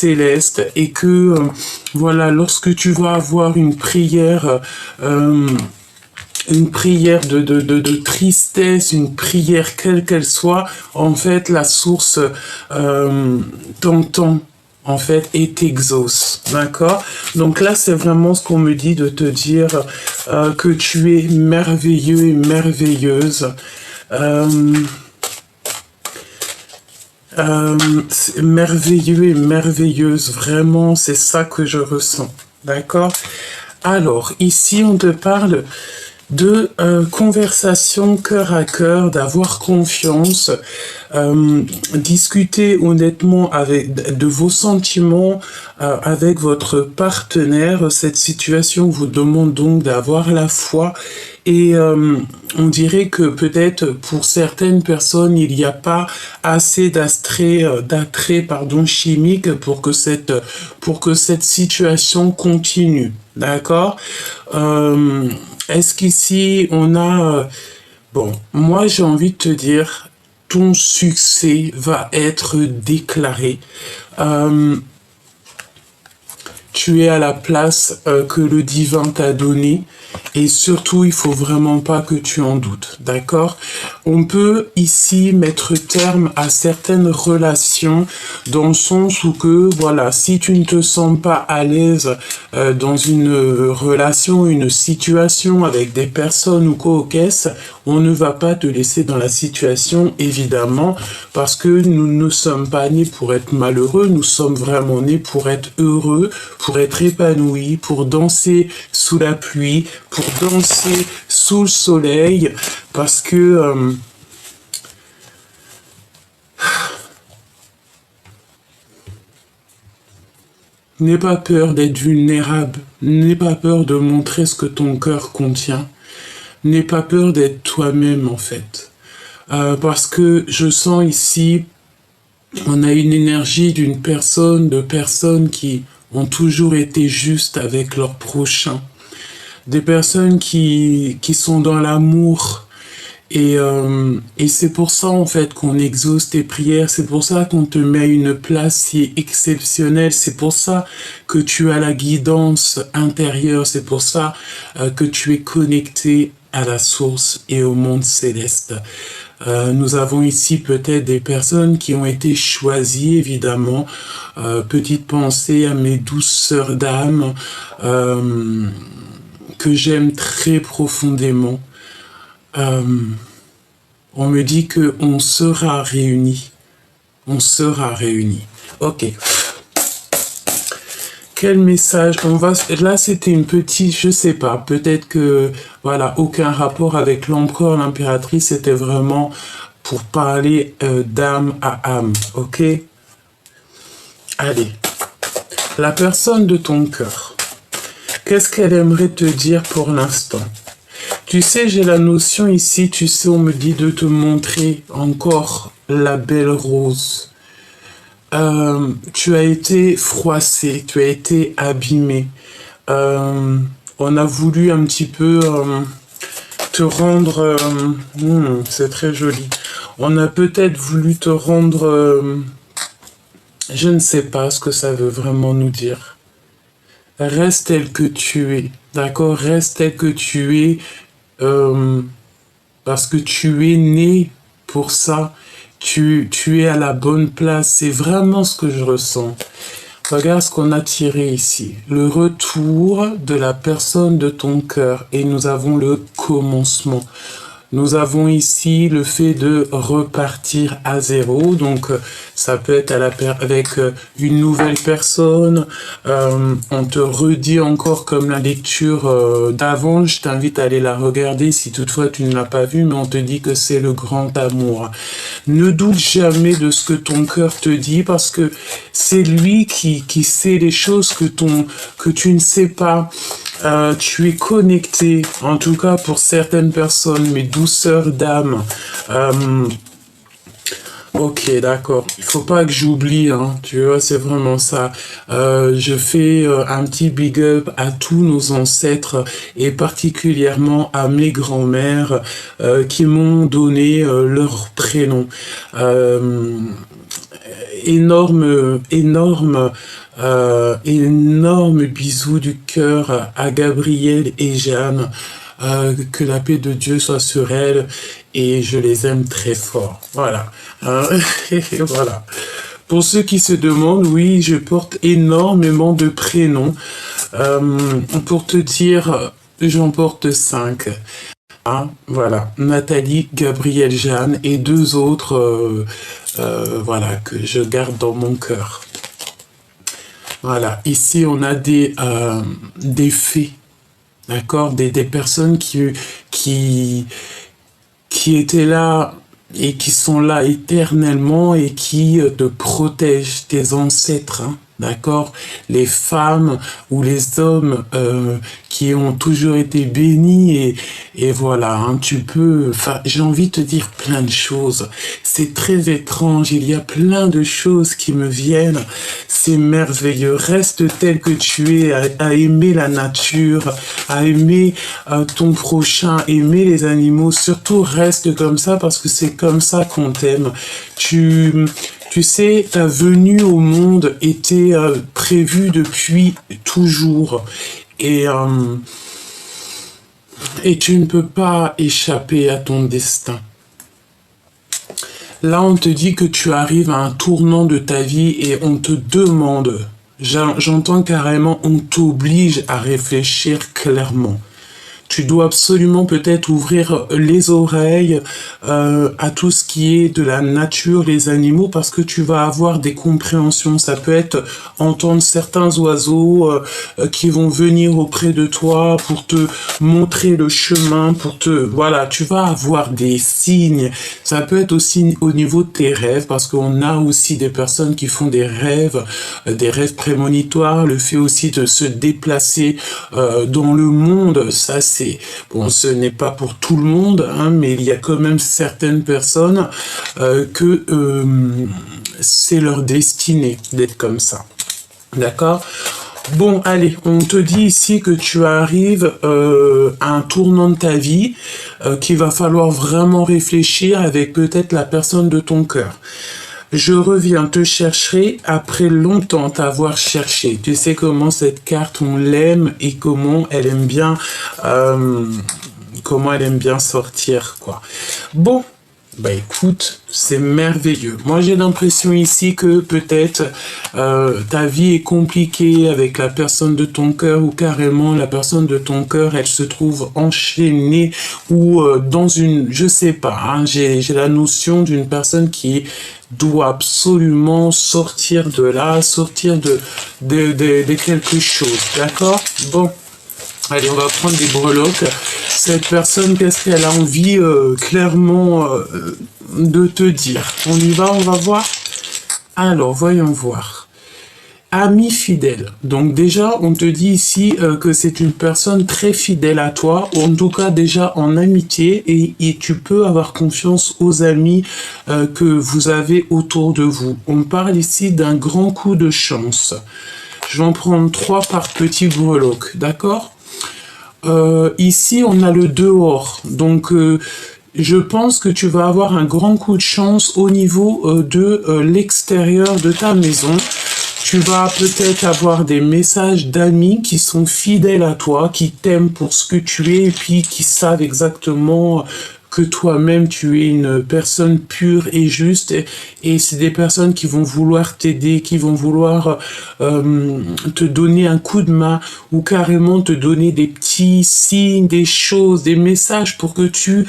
céleste et que, voilà, lorsque tu vas avoir une prière de tristesse, une prière quelle qu'elle soit, en fait, la source t'entend, en fait, et t'exauce, d'accord? Donc là, c'est vraiment ce qu'on me dit de te dire que tu es merveilleux et merveilleuse. Merveilleux et merveilleuse, vraiment, c'est ça que je ressens, d'accord? Alors, ici, on te parle de conversation cœur à cœur, d'avoir confiance, discuter honnêtement de vos sentiments avec votre partenaire. Cette situation vous demande donc d'avoir la foi et on dirait que peut-être pour certaines personnes, il n'y a pas assez d'attrait chimique pour que cette situation continue. D'accord? Est-ce qu'ici, on a... bon, moi, j'ai envie de te dire, ton succès va être déclaré. Tu es à la place que le divin t'a donnée. Et surtout, il faut vraiment pas que tu en doutes, d'accord? On peut ici mettre terme à certaines relations dans le sens où que, voilà, si tu ne te sens pas à l'aise dans une relation, une situation avec des personnes ou quoi au caisse, on ne va pas te laisser dans la situation, évidemment, parce que nous ne sommes pas nés pour être malheureux, nous sommes vraiment nés pour être heureux, pour être épanouis, pour danser sous la pluie, pour danser sous le soleil, parce que n'aie pas peur d'être vulnérable, n'aie pas peur de montrer ce que ton cœur contient, n'aie pas peur d'être toi-même en fait, parce que je sens ici, on a une énergie de personnes qui ont toujours été justes avec leur prochain, des personnes qui sont dans l'amour. Et c'est pour ça, en fait, qu'on exauce tes prières. C'est pour ça qu'on te met à une place si exceptionnelle. C'est pour ça que tu as la guidance intérieure. C'est pour ça que tu es connecté à la source et au monde céleste. Nous avons ici peut-être des personnes qui ont été choisies, évidemment. Petite pensée à mes douces sœurs d'âme que j'aime très profondément. On me dit que on sera réunis. On sera réunis. Ok. Quel message on va... Là, c'était une petite... Je sais pas. Peut-être que... Voilà, aucun rapport avec l'empereur, l'impératrice. C'était vraiment pour parler d'âme à âme. Ok? Allez. La personne de ton cœur. Qu'est-ce qu'elle aimerait te dire pour l'instant? Tu sais, j'ai la notion ici, tu sais, on me dit de te montrer encore la belle rose. Tu as été froissé, tu as été abîmé. On a voulu un petit peu te rendre... c'est très joli. On a peut-être voulu te rendre... je ne sais pas ce que ça veut vraiment nous dire. Reste tel que tu es, d'accord? Reste tel que tu es, parce que tu es né pour ça. Tu es à la bonne place. C'est vraiment ce que je ressens. Regarde ce qu'on a tiré ici. Le retour de la personne de ton cœur. Et nous avons le commencement. Nous avons ici le fait de repartir à zéro, donc ça peut être avec une nouvelle personne. On te redit encore comme la lecture d'avant, je t'invite à aller la regarder si toutefois tu ne l'as pas vue, mais on te dit que c'est le grand amour. Ne doute jamais de ce que ton cœur te dit, parce que c'est lui qui sait les choses que tu ne sais pas. Tu es connecté, en tout cas pour certaines personnes, mes douceurs d'âme. Ok, d'accord. Il faut pas que j'oublie, hein, tu vois, c'est vraiment ça. Je fais un petit big up à tous nos ancêtres et particulièrement à mes grands-mères qui m'ont donné leur prénom. énorme bisou du cœur à Gabriel et Jeanne. Que la paix de Dieu soit sur elles et je les aime très fort. Voilà. Voilà. Pour ceux qui se demandent, oui, je porte énormément de prénoms. Pour te dire, j'en porte 5. Hein, voilà, Nathalie, Gabriel, Jeanne et 2 autres voilà, que je garde dans mon cœur. Voilà, ici on a des fées, d'accord, des personnes qui étaient là et qui sont là éternellement et qui te protègent, tes ancêtres, hein, d'accord, les femmes ou les hommes qui ont toujours été bénis et voilà, hein, tu peux, enfin, j'ai envie de te dire plein de choses, c'est très étrange, il y a plein de choses qui me viennent, c'est merveilleux, reste tel que tu es, à aimer la nature, à aimer ton prochain, aimer les animaux, surtout reste comme ça parce que c'est comme ça qu'on t'aime. Tu sais, ta venue au monde était prévue depuis toujours et tu ne peux pas échapper à ton destin. Là, on te dit que tu arrives à un tournant de ta vie et on te demande, j'entends carrément, on t'oblige à réfléchir clairement. Tu dois absolument peut-être ouvrir les oreilles à tout ce qui est de la nature, les animaux, parce que tu vas avoir des compréhensions. Ça peut être entendre certains oiseaux qui vont venir auprès de toi pour te montrer le chemin, voilà, tu vas avoir des signes. Ça peut être aussi au niveau de tes rêves, parce qu'on a aussi des personnes qui font des rêves prémonitoires, le fait aussi de se déplacer dans le monde, ça bon, ce n'est pas pour tout le monde, hein, mais il y a quand même certaines personnes que c'est leur destinée d'être comme ça. D'accord ? Bon, allez, on te dit ici que tu arrives à un tournant de ta vie, qu'il va falloir vraiment réfléchir avec peut-être la personne de ton cœur. Je reviens te chercher après longtemps t'avoir cherché. Tu sais comment cette carte, on l'aime et comment elle aime bien sortir, quoi. Bon, bah écoute, c'est merveilleux. Moi, j'ai l'impression ici que peut-être ta vie est compliquée avec la personne de ton cœur ou carrément la personne de ton cœur, elle se trouve enchaînée ou dans une, je sais pas, hein, j'ai la notion d'une personne qui doit absolument sortir de là, sortir de quelque chose, d'accord? Bon, allez, on va prendre des breloques. Cette personne, qu'est-ce qu'elle a envie clairement de te dire? On y va, on va voir? Alors, voyons voir. Ami fidèle. Donc déjà, on te dit ici que c'est une personne très fidèle à toi, ou en tout cas déjà en amitié, et tu peux avoir confiance aux amis que vous avez autour de vous. On parle ici d'un grand coup de chance. Je vais en prendre 3 par petit breloque, d'accord? Ici, on a le dehors. Donc, je pense que tu vas avoir un grand coup de chance au niveau de l'extérieur de ta maison. Tu vas peut-être avoir des messages d'amis qui sont fidèles à toi, qui t'aiment pour ce que tu es et puis qui savent exactement que toi-même tu es une personne pure et juste et c'est des personnes qui vont vouloir t'aider, qui vont vouloir te donner un coup de main ou carrément te donner des petits signes, des choses, des messages pour que tu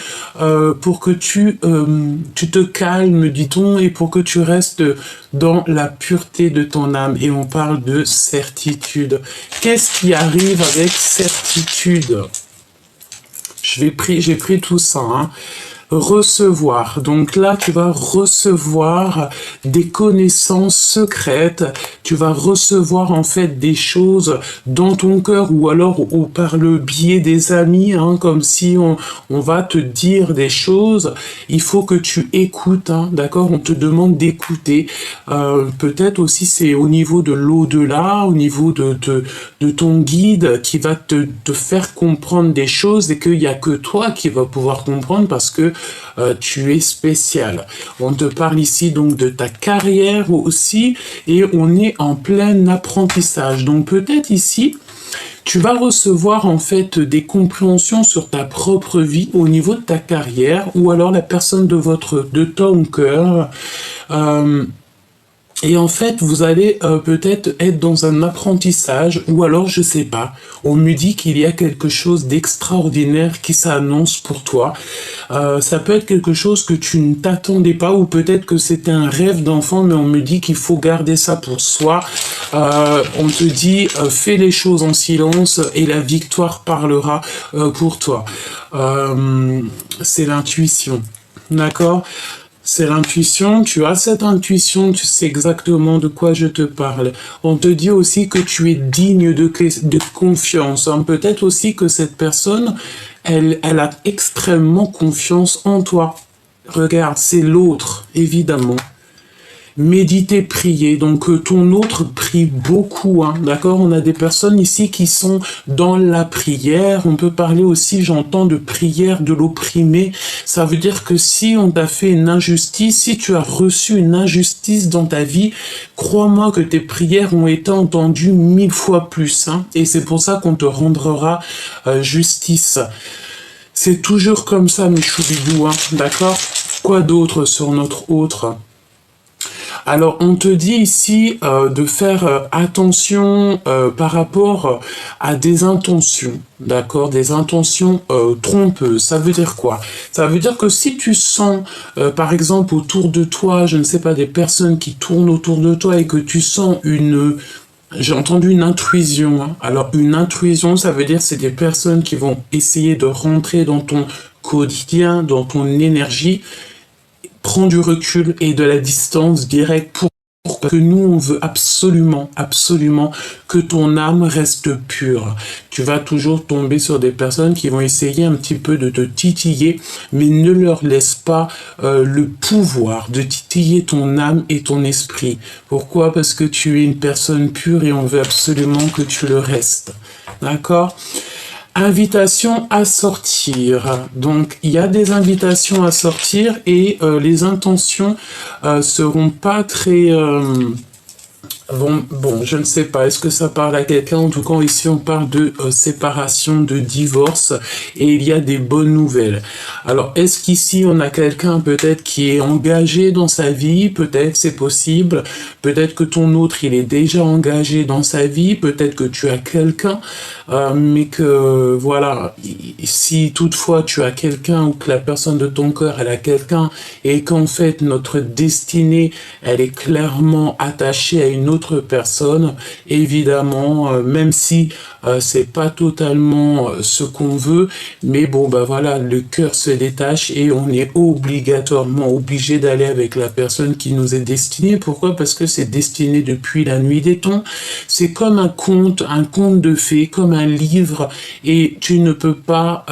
te calmes, dit-on, et pour que tu restes dans la pureté de ton âme. Et on parle de certitude. Qu'est-ce qui arrive avec certitude? J'ai pris tout ça, hein. Recevoir. Donc là, tu vas recevoir des connaissances secrètes. Tu vas recevoir en fait des choses dans ton cœur ou alors ou par le biais des amis, hein, comme si on va te dire des choses. Il faut que tu écoutes, hein, d'accord? On te demande d'écouter. Peut-être aussi c'est au niveau de l'au-delà, au niveau de ton guide qui va te faire comprendre des choses et qu'il n'y a que toi qui va pouvoir comprendre parce que tu es spécial. On te parle ici donc de ta carrière aussi, et on est en plein apprentissage. Donc peut-être ici, tu vas recevoir en fait des compréhensions sur ta propre vie au niveau de ta carrière, ou alors la personne de ton cœur. Et en fait, vous allez peut-être être dans un apprentissage, ou alors, je sais pas, on me dit qu'il y a quelque chose d'extraordinaire qui s'annonce pour toi. Ça peut être quelque chose que tu ne t'attendais pas, ou peut-être que c'était un rêve d'enfant, mais on me dit qu'il faut garder ça pour soi. On te dit, fais les choses en silence et la victoire parlera pour toi. C'est l'intuition, d'accord ? C'est l'intuition, tu as cette intuition, tu sais exactement de quoi je te parle. On te dit aussi que tu es digne de confiance. Hein. Peut-être aussi que cette personne, elle a extrêmement confiance en toi. Regarde, c'est l'autre, évidemment. Méditer, prier. Donc ton autre prie beaucoup, hein, d'accord? On a des personnes ici qui sont dans la prière. On peut parler aussi, j'entends, de prière de l'opprimé. Ça veut dire que si on t'a fait une injustice, si tu as reçu une injustice dans ta vie, crois-moi que tes prières ont été entendues 1000 fois plus. Hein, et c'est pour ça qu'on te rendra justice. C'est toujours comme ça, mes choubidous, hein, d'accord? Quoi d'autre sur notre autre? Alors, on te dit ici de faire attention par rapport à des intentions, d'accord? Des intentions trompeuses. Ça veut dire quoi? Ça veut dire que si tu sens, par exemple, autour de toi, je ne sais pas, des personnes qui tournent autour de toi et que tu sens j'ai entendu une intrusion. Hein. Alors, une intrusion, ça veut dire c'est des personnes qui vont essayer de rentrer dans ton quotidien, dans ton énergie. Prends du recul et de la distance directe pour que nous, on veut absolument, absolument que ton âme reste pure. Tu vas toujours tomber sur des personnes qui vont essayer un petit peu de te titiller, mais ne leur laisse pas le pouvoir de titiller ton âme et ton esprit. Pourquoi? Parce que tu es une personne pure et on veut absolument que tu le restes. D'accord? Invitation à sortir. Donc, il y a des invitations à sortir et les intentions seront pas très... Bon, je ne sais pas, est-ce que ça parle à quelqu'un? En tout cas, ici, on parle de séparation, de divorce, et il y a des bonnes nouvelles. Alors, est-ce qu'ici, on a quelqu'un peut-être qui est engagé dans sa vie? Peut-être, c'est possible. Peut-être que ton autre, il est déjà engagé dans sa vie. Peut-être que tu as quelqu'un, mais que, voilà, si toutefois tu as quelqu'un ou que la personne de ton cœur, elle a quelqu'un, et qu'en fait, notre destinée, elle est clairement attachée à une autre personne, évidemment, même si c'est pas totalement ce qu'on veut, mais bon, bah voilà, le cœur se détache et on est obligatoirement obligé d'aller avec la personne qui nous est destinée. Pourquoi? Parce que c'est destiné depuis la nuit des temps. C'est comme un conte de fées, comme un livre, et tu ne peux pas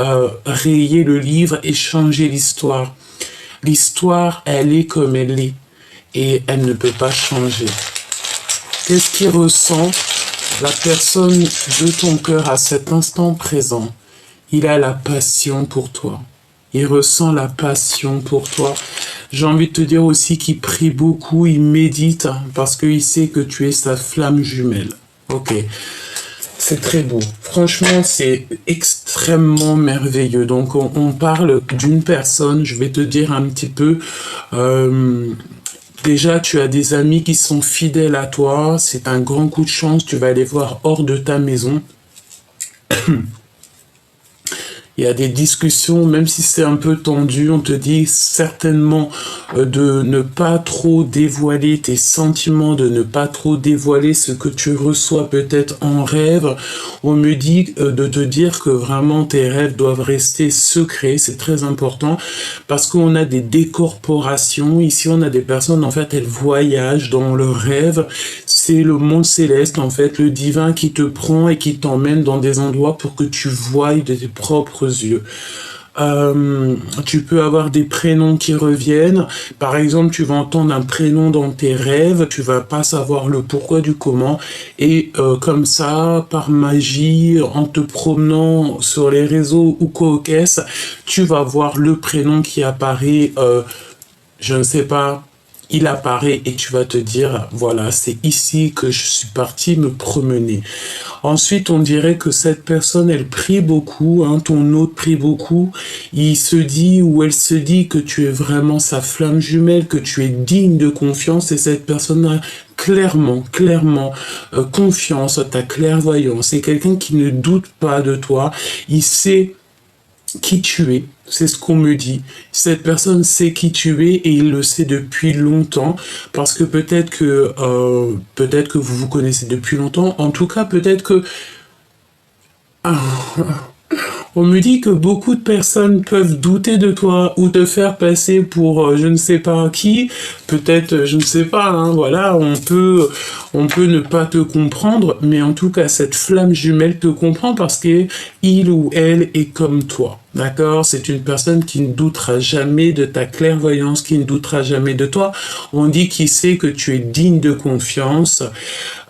rayer le livre et changer l'histoire. L'histoire, elle est comme elle est, et elle ne peut pas changer. Qu'est-ce qui ressent la personne de ton cœur à cet instant présent? Il a la passion pour toi. Il ressent la passion pour toi. J'ai envie de te dire aussi qu'il prie beaucoup, il médite, parce qu'il sait que tu es sa flamme jumelle. Ok. C'est très beau. Franchement, c'est extrêmement merveilleux. Donc, on parle d'une personne, je vais te dire un petit peu... Déjà, tu as des amis qui sont fidèles à toi. C'est un grand coup de chance. Tu vas les voir hors de ta maison. Il y a des discussions, même si c'est un peu tendu, on te dit certainement de ne pas trop dévoiler tes sentiments, de ne pas trop dévoiler ce que tu reçois peut-être en rêve. On me dit de te dire que vraiment tes rêves doivent rester secrets, c'est très important, parce qu'on a des décorporations. Ici, on a des personnes, en fait, elles voyagent dans leurs rêves. C'est le monde céleste, en fait, le divin qui te prend et qui t'emmène dans des endroits pour que tu voies de tes propres yeux. Tu peux avoir des prénoms qui reviennent. Par exemple, tu vas entendre un prénom dans tes rêves, tu vas pas savoir le pourquoi du comment. Et comme ça, par magie, en te promenant sur les réseaux ou quoi au caisse, tu vas voir le prénom qui apparaît, je ne sais pas, il apparaît et tu vas te dire, voilà, c'est ici que je suis parti me promener. Ensuite, on dirait que cette personne, elle prie beaucoup, hein, ton hôte prie beaucoup. Il se dit ou elle se dit que tu es vraiment sa flamme jumelle, que tu es digne de confiance et cette personne a clairement confiance à ta clairvoyance. C'est quelqu'un qui ne doute pas de toi. Il sait qui tu es, c'est ce qu'on me dit. Cette personne sait qui tu es et il le sait depuis longtemps parce que peut-être que vous vous connaissez depuis longtemps. En tout cas, peut-être que on me dit que beaucoup de personnes peuvent douter de toi ou te faire passer pour je ne sais pas qui. Peut-être, je ne sais pas, hein, voilà, on peut ne pas te comprendre, mais en tout cas, cette flamme jumelle te comprend parce que il ou elle est comme toi. D'accord? C'est une personne qui ne doutera jamais de ta clairvoyance, qui ne doutera jamais de toi. On dit qu'il sait que tu es digne de confiance.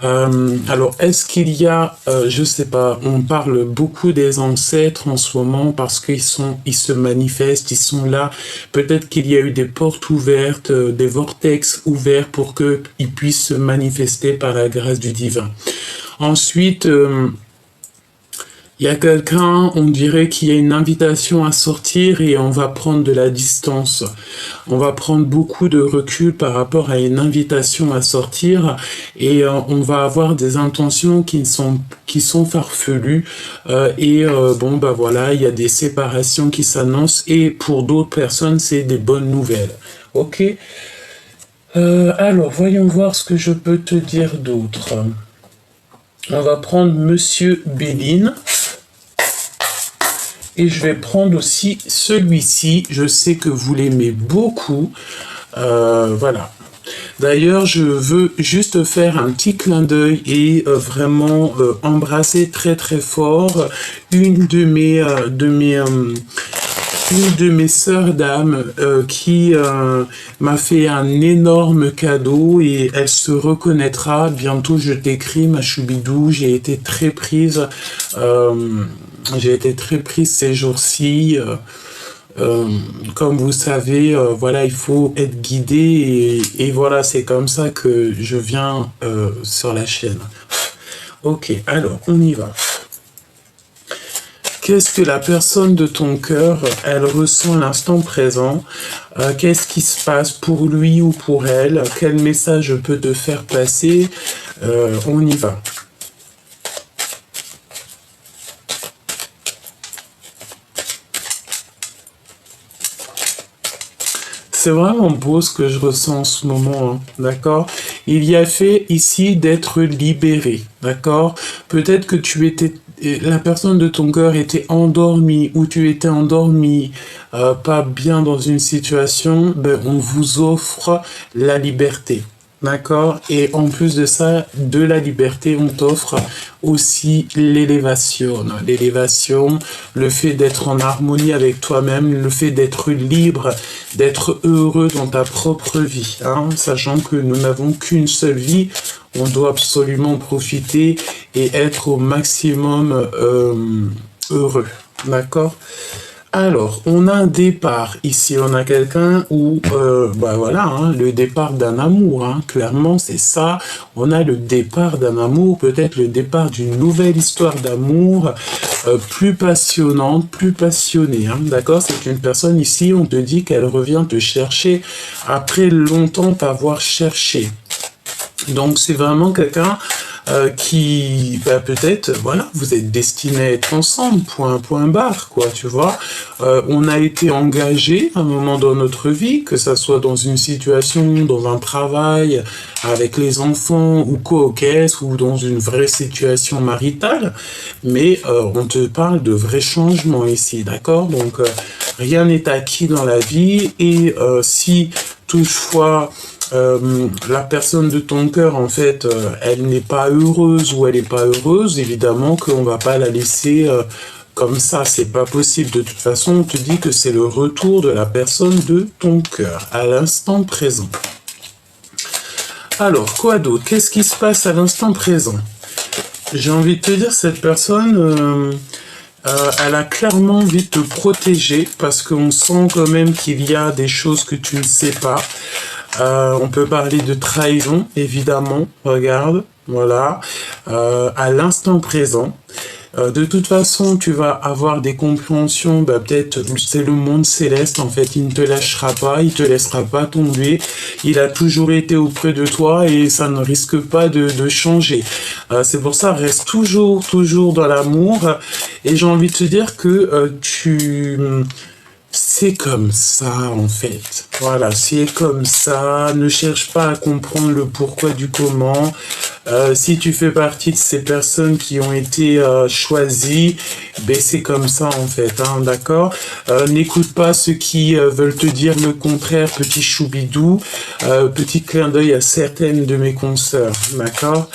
Alors, est-ce qu'il y a, je sais pas, on parle beaucoup des ancêtres en ce moment parce qu'ils se manifestent, ils sont là. Peut-être qu'il y a eu des portes ouvertes, des vortex ouverts pour qu'ils puissent se manifester par la grâce du divin. Ensuite, il y a quelqu'un, on dirait qu'il y a une invitation à sortir et on va prendre de la distance. On va prendre beaucoup de recul par rapport à une invitation à sortir et on va avoir des intentions qui sont farfelues bon bah voilà, il y a des séparations qui s'annoncent et pour d'autres personnes c'est des bonnes nouvelles. Ok. Alors voyons voir ce que je peux te dire d'autre. On va prendre Monsieur Béline. Et je vais prendre aussi celui-ci. Je sais que vous l'aimez beaucoup. Voilà. D'ailleurs, je veux juste faire un petit clin d'œil et vraiment embrasser très très fort une de mes sœurs d'âme qui m'a fait un énorme cadeau et elle se reconnaîtra. Bientôt, je t'écris, ma choubidou. J'ai été très prise ces jours-ci. Comme vous savez, voilà, il faut être guidé et voilà, c'est comme ça que je viens sur la chaîne. Ok, alors, on y va. Qu'est-ce que la personne de ton cœur, elle ressent l'instant présent? Qu'est-ce qui se passe pour lui ou pour elle? Quel message je peux te faire passer? On y va. C'est vraiment beau ce que je ressens en ce moment, hein, d'accord? Il y a fait ici d'être libéré, d'accord? Peut-être que la personne de ton cœur était endormie ou tu étais endormi, pas bien dans une situation, ben on vous offre la liberté. D'accord? Et en plus de ça, de la liberté, on t'offre aussi l'élévation. L'élévation, le fait d'être en harmonie avec toi-même, le fait d'être libre, d'être heureux dans ta propre vie. Hein? Sachant que nous n'avons qu'une seule vie, on doit absolument profiter et être au maximum heureux. D'accord? Alors, on a un départ. Ici, on a quelqu'un où, bah voilà, hein, le départ d'un amour. Hein, clairement, c'est ça. On a le départ d'un amour, peut-être le départ d'une nouvelle histoire d'amour, plus passionnante, plus passionnée. Hein, d'accord? C'est une personne ici, on te dit qu'elle revient te chercher après longtemps t'avoir cherché. Donc, c'est vraiment quelqu'un qui, bah, peut-être, voilà, vous êtes destinés à être ensemble, point barre, quoi, tu vois. On a été engagés à un moment dans notre vie, que ça soit dans une situation, dans un travail, avec les enfants, ou co-caisse, ou dans une vraie situation maritale, mais on te parle de vrais changements ici, d'accord? Donc, rien n'est acquis dans la vie, et si toutefois la personne de ton cœur, en fait, elle n'est pas heureuse ou elle n'est pas heureuse, évidemment qu'on va pas la laisser comme ça, c'est pas possible. De toute façon, on te dit que c'est le retour de la personne de ton cœur, à l'instant présent. Alors, quoi d'autre? Qu'est-ce qui se passe à l'instant présent? J'ai envie de te dire, cette personne, elle a clairement envie de te protéger, parce qu'on sent quand même qu'il y a des choses que tu ne sais pas. On peut parler de trahison, évidemment, regarde, voilà, à l'instant présent. De toute façon, tu vas avoir des compréhensions, peut-être c'est le monde céleste, en fait, il ne te lâchera pas, il te laissera pas tomber, il a toujours été auprès de toi et ça ne risque pas de changer. C'est pour ça, reste toujours dans l'amour, et j'ai envie de te dire que c'est comme ça, en fait. Voilà, c'est comme ça. Ne cherche pas à comprendre le pourquoi du comment. Si tu fais partie de ces personnes qui ont été choisies, ben c'est comme ça, en fait, hein, d'accord? N'écoute pas ceux qui veulent te dire le contraire, petit choubidou. Petit clin d'œil à certaines de mes consoeurs, d'accord?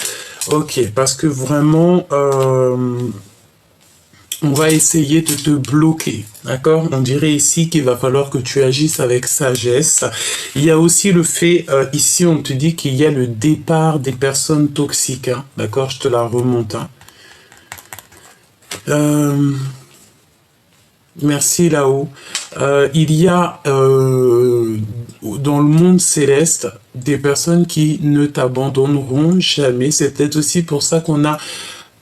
Ok, parce que vraiment... on va essayer de te bloquer, d'accord? On dirait ici qu'il va falloir que tu agisses avec sagesse. Il y a aussi le fait, ici on te dit qu'il y a le départ des personnes toxiques, hein, d'accord? Je te la remonte. Hein. Merci là-haut. Il y a dans le monde céleste des personnes qui ne t'abandonneront jamais. C'est peut-être aussi pour ça qu'on a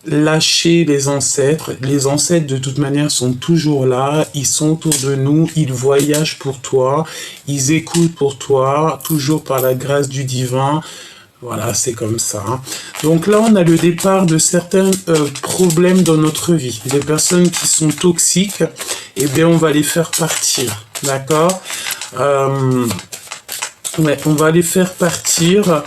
lâcher les ancêtres. Les ancêtres, de toute manière, sont toujours là. Ils sont autour de nous. Ils voyagent pour toi. Ils écoutent pour toi, toujours par la grâce du divin. Voilà, c'est comme ça. Hein. Donc là, on a le départ de certains problèmes dans notre vie. Des personnes qui sont toxiques, eh bien, on va les faire partir. D'accord? Ouais, on va les faire partir.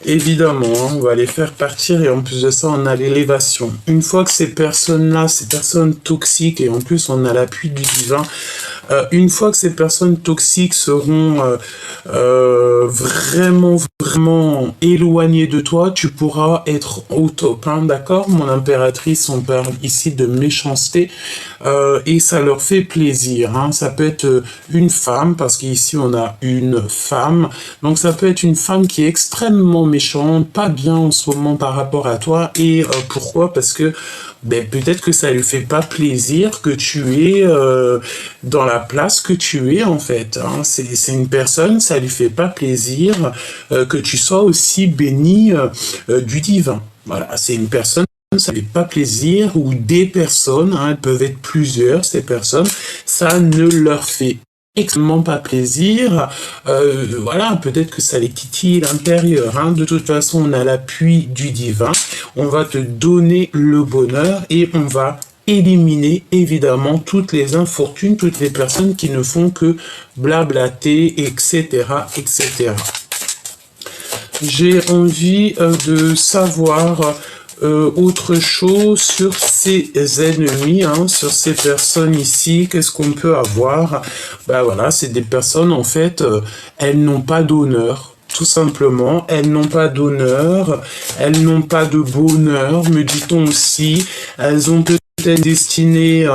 Évidemment, hein, on va les faire partir et en plus de ça, on a l'élévation. Une fois que ces personnes-là, ces personnes toxiques, et en plus on a l'appui du divin, une fois que ces personnes toxiques seront vraiment éloignées de toi, tu pourras être au top, hein, d'accord? Mon impératrice, on parle ici de méchanceté et ça leur fait plaisir. Hein. Ça peut être une femme, parce qu'ici on a une femme, donc ça peut être une femme qui est extrêmement méchante, pas bien en ce moment par rapport à toi. Et pourquoi? Parce que peut-être que ça lui fait pas plaisir que tu es dans la place que tu es, en fait. Hein. C'est une personne, ça lui fait pas plaisir que tu sois aussi béni du divin. Voilà, c'est une personne, ça ne fait pas plaisir, ou des personnes, hein, elles peuvent être plusieurs, ces personnes, ça ne leur fait extrêmement pas plaisir, voilà, peut-être que ça les titille l'intérieur, hein. De toute façon, on a l'appui du divin, on va te donner le bonheur et on va éliminer évidemment toutes les infortunes, toutes les personnes qui ne font que blablater, etc., etc. J'ai envie de savoir autre chose sur ces ennemis, hein, sur ces personnes ici. Qu'est-ce qu'on peut avoir? Voilà, c'est des personnes, en fait, elles n'ont pas d'honneur. Tout simplement, elles n'ont pas d'honneur, elles n'ont pas de bonheur, me dit-on aussi. Elles ont peut-être une destinée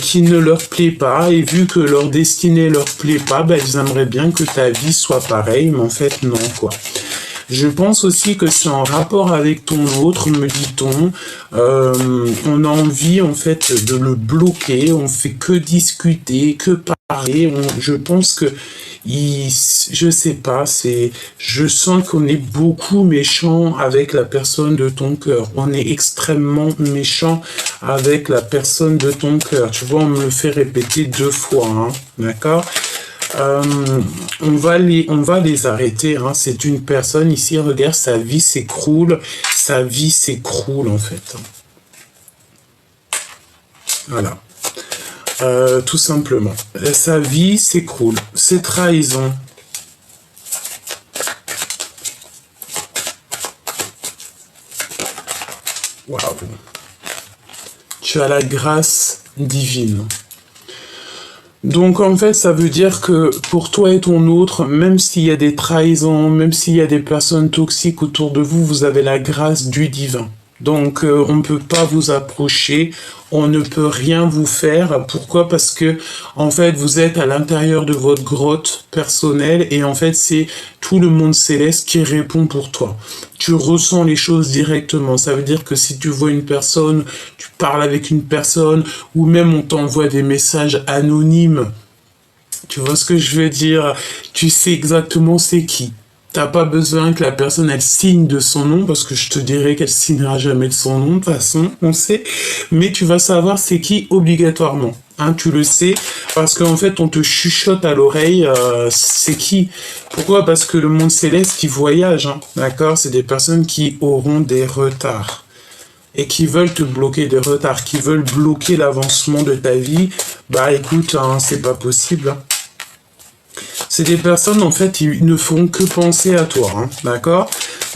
qui ne leur plaît pas, et vu que leur destinée leur plaît pas, elles aimeraient bien que ta vie soit pareille, mais en fait, non, quoi. Je pense aussi que c'est en rapport avec ton autre, me dit-on. On a envie, en fait, de le bloquer. On fait que discuter, que parler. Je pense que, je sais pas, je sens qu'on est beaucoup méchant avec la personne de ton cœur. On est extrêmement méchant avec la personne de ton cœur. Tu vois, on me le fait répéter 2 fois, hein, d'accord? On va les arrêter, hein. C'est une personne ici, regarde, sa vie s'écroule, en fait. Voilà. Tout simplement. Sa vie s'écroule. C'est trahison. Waouh. Tu as la grâce divine. Donc en fait, ça veut dire que pour toi et ton autre, même s'il y a des trahisons, même s'il y a des personnes toxiques autour de vous, vous avez la grâce du divin. Donc, on ne peut pas vous approcher, on ne peut rien vous faire. Pourquoi? Parce que, en fait, vous êtes à l'intérieur de votre grotte personnelle et en fait, c'est tout le monde céleste qui répond pour toi. Tu ressens les choses directement. Ça veut dire que si tu vois une personne, tu parles avec une personne ou même on t'envoie des messages anonymes. Tu vois ce que je veux dire? Tu sais exactement c'est qui. T'as pas besoin que la personne elle signe de son nom parce que je te dirais qu'elle signera jamais de son nom de toute façon, on sait. Mais tu vas savoir c'est qui obligatoirement. Hein, tu le sais parce qu'en fait on te chuchote à l'oreille c'est qui. Pourquoi? Parce que le monde céleste qui voyage, hein, d'accord? C'est des personnes qui auront des retards et qui veulent te bloquer des retards, qui veulent bloquer l'avancement de ta vie. Bah écoute, hein, c'est pas possible. Hein. C'est des personnes, en fait, ils ne font que penser à toi, hein, d'accord?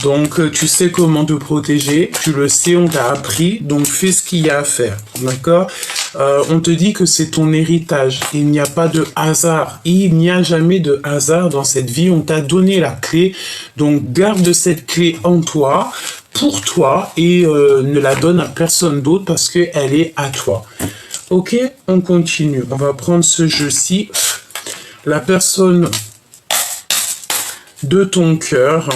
Donc, tu sais comment te protéger, tu le sais, on t'a appris, donc fais ce qu'il y a à faire, d'accord? On te dit que c'est ton héritage, il n'y a pas de hasard, il n'y a jamais de hasard dans cette vie, on t'a donné la clé, donc garde cette clé en toi, pour toi, et ne la donne à personne d'autre parce qu'elle est à toi. Ok, on continue, on va prendre ce jeu-ci. La personne de ton cœur,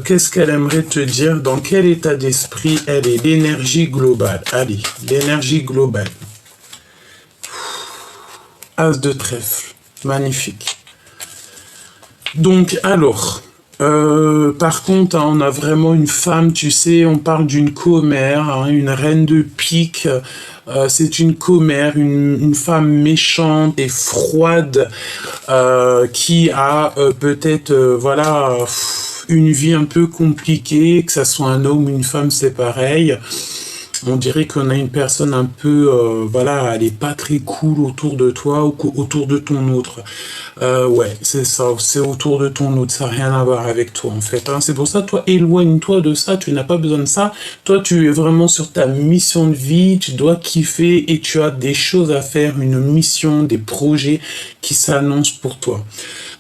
qu'est-ce qu'elle aimerait te dire? Dans quel état d'esprit elle est? L'énergie globale. Allez, l'énergie globale. As de trèfle. Magnifique. Donc, alors, par contre, hein, on a vraiment une femme, tu sais, on parle d'une commère, hein, une reine de pique. C'est une commère, une femme méchante et froide qui a peut-être, voilà, une vie un peu compliquée, que ça soit un homme ou une femme, c'est pareil. On dirait qu'on a une personne un peu, voilà, elle est pas très cool autour de toi ou autour de ton autre. Ouais, c'est ça, c'est autour de ton autre, ça n'a rien à voir avec toi en fait. Hein. C'est pour ça, toi, éloigne-toi de ça, tu n'as pas besoin de ça. Toi, tu es vraiment sur ta mission de vie, tu dois kiffer et tu as des choses à faire, une mission, des projets qui s'annoncent pour toi.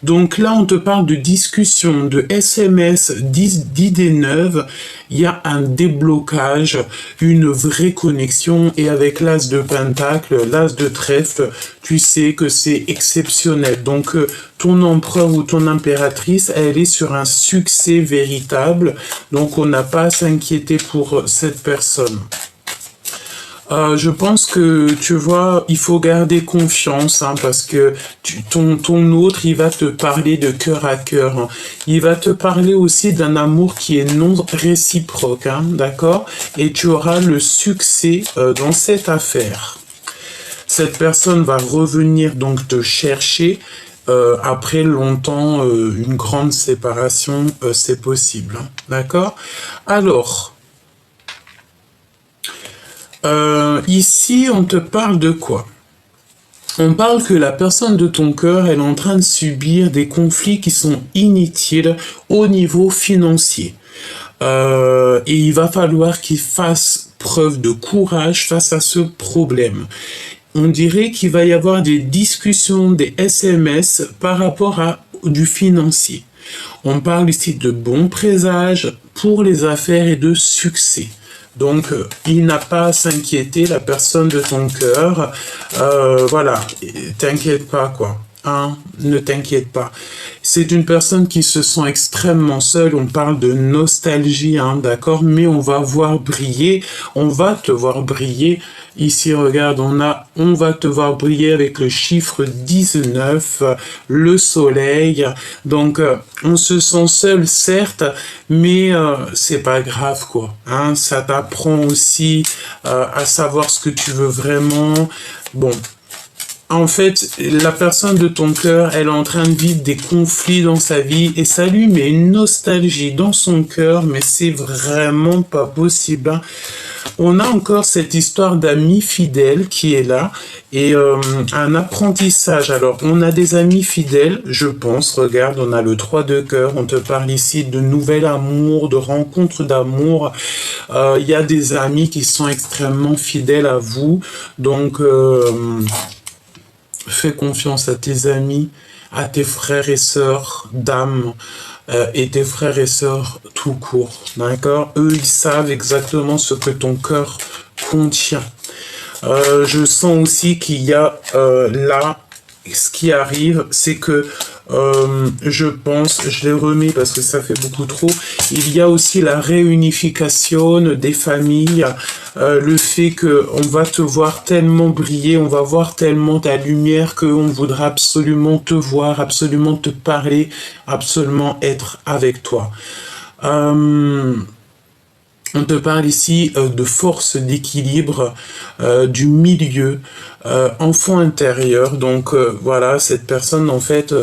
Donc là, on te parle de discussion, de SMS, d'idées neuves. Il y a un déblocage, une vraie connexion. Et avec l'as de pentacle, l'as de trèfle, tu sais que c'est exceptionnel. Donc, ton empereur ou ton impératrice, elle est sur un succès véritable. Donc, on n'a pas à s'inquiéter pour cette personne. Je pense que, tu vois, il faut garder confiance, hein, parce que ton autre, il va te parler de cœur à cœur. Hein. Il va te parler aussi d'un amour qui est non réciproque, hein, d'accord? Et tu auras le succès dans cette affaire. Cette personne va revenir donc te chercher. Après longtemps, une grande séparation, c'est possible. Hein, d'accord? Alors... ici, on te parle de quoi? On parle que la personne de ton cœur, elle est en train de subir des conflits qui sont inutiles au niveau financier. Et il va falloir qu'il fasse preuve de courage face à ce problème. On dirait qu'il va y avoir des discussions, des SMS par rapport à du financier. On parle ici de bons présages pour les affaires et de succès. Donc, il n'a pas à s'inquiéter, la personne de ton cœur. Voilà, t'inquiète pas, quoi. Hein, ne t'inquiète pas. C'est une personne qui se sent extrêmement seule. On parle de nostalgie, hein, d'accord? Mais on va voir briller. On va te voir briller. Ici, regarde, on va te voir briller avec le chiffre 19, le soleil. Donc, on se sent seul, certes, mais c'est pas grave, quoi. Hein, ça t'apprend aussi à savoir ce que tu veux vraiment. Bon. En fait, la personne de ton cœur, elle est en train de vivre des conflits dans sa vie et ça lui met une nostalgie dans son cœur, mais c'est vraiment pas possible. Hein. On a encore cette histoire d'amis fidèles qui est là et un apprentissage. Alors, on a des amis fidèles, je pense. Regarde, on a le 3 de cœur. On te parle ici de nouvel amour, de rencontre d'amour. Il y a des amis qui sont extrêmement fidèles à vous. Donc... fais confiance à tes amis, à tes frères et sœurs d'âme. et tes frères et sœurs tout court, d'accord? Eux, ils savent exactement ce que ton cœur contient. Je sens aussi qu'il y a là, ce qui arrive, c'est que je pense, je l'ai remis parce que ça fait beaucoup trop, il y a aussi la réunification des familles, le fait que on va te voir tellement briller, on va voir tellement ta lumière qu'on voudra absolument te voir, absolument te parler, absolument être avec toi. On te parle ici de force d'équilibre, du milieu, enfant intérieur. Donc voilà, cette personne, en fait,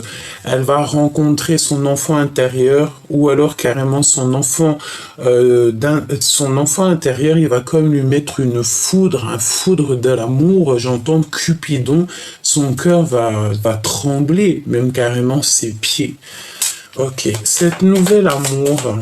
elle va rencontrer son enfant intérieur ou alors carrément son enfant intérieur. Il va comme lui mettre une foudre, un foudre de l'amour. J'entends Cupidon, son cœur va trembler, même carrément ses pieds. Ok, cette nouvelle amour...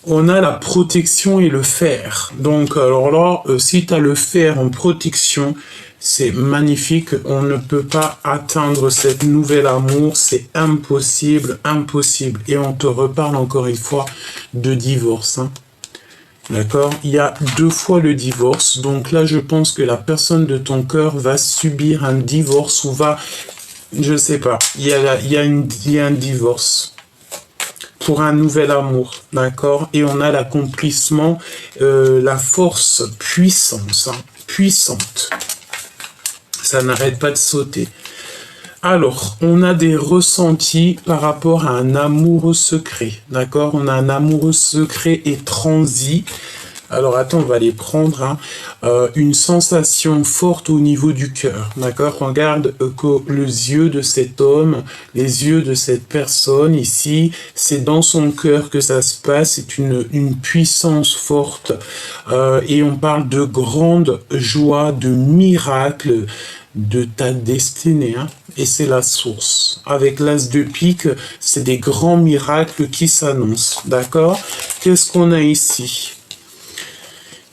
On a la protection et le fer. Donc, alors là, si tu as le fer en protection, c'est magnifique. On ne peut pas atteindre cette nouvelle amour. C'est impossible, impossible. Et on te reparle encore une fois de divorce. Hein. D'accord? Il y a 2 fois le divorce. Donc là, je pense que la personne de ton cœur va subir un divorce ou va... Je sais pas. Il y a un divorce. Pour un nouvel amour, d'accord? Et on a l'accomplissement, la force puissante. Ça n'arrête pas de sauter. Alors, on a des ressentis par rapport à un amoureux secret, d'accord? On a un amoureux secret et transi. Alors, attends, on va les prendre. Hein. Une sensation forte au niveau du cœur. D'accord? Regarde que les yeux de cet homme, les yeux de cette personne ici, c'est dans son cœur que ça se passe. C'est une puissance forte. Et on parle de grande joie, de miracle de ta destinée. Hein. Et c'est la source. Avec l'as de pique, c'est des grands miracles qui s'annoncent. D'accord? Qu'est-ce qu'on a ici?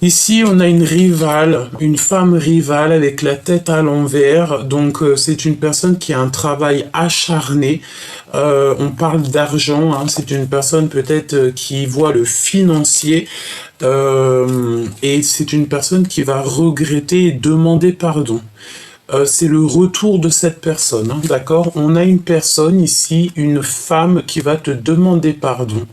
Ici, on a une rivale, une femme rivale avec la tête à l'envers. Donc, c'est une personne qui a un travail acharné. On parle d'argent. Hein. C'est une personne peut-être qui voit le financier. Et c'est une personne qui va regretter et demander pardon. C'est le retour de cette personne, hein, d'accord? On a une personne ici, une femme qui va te demander pardon.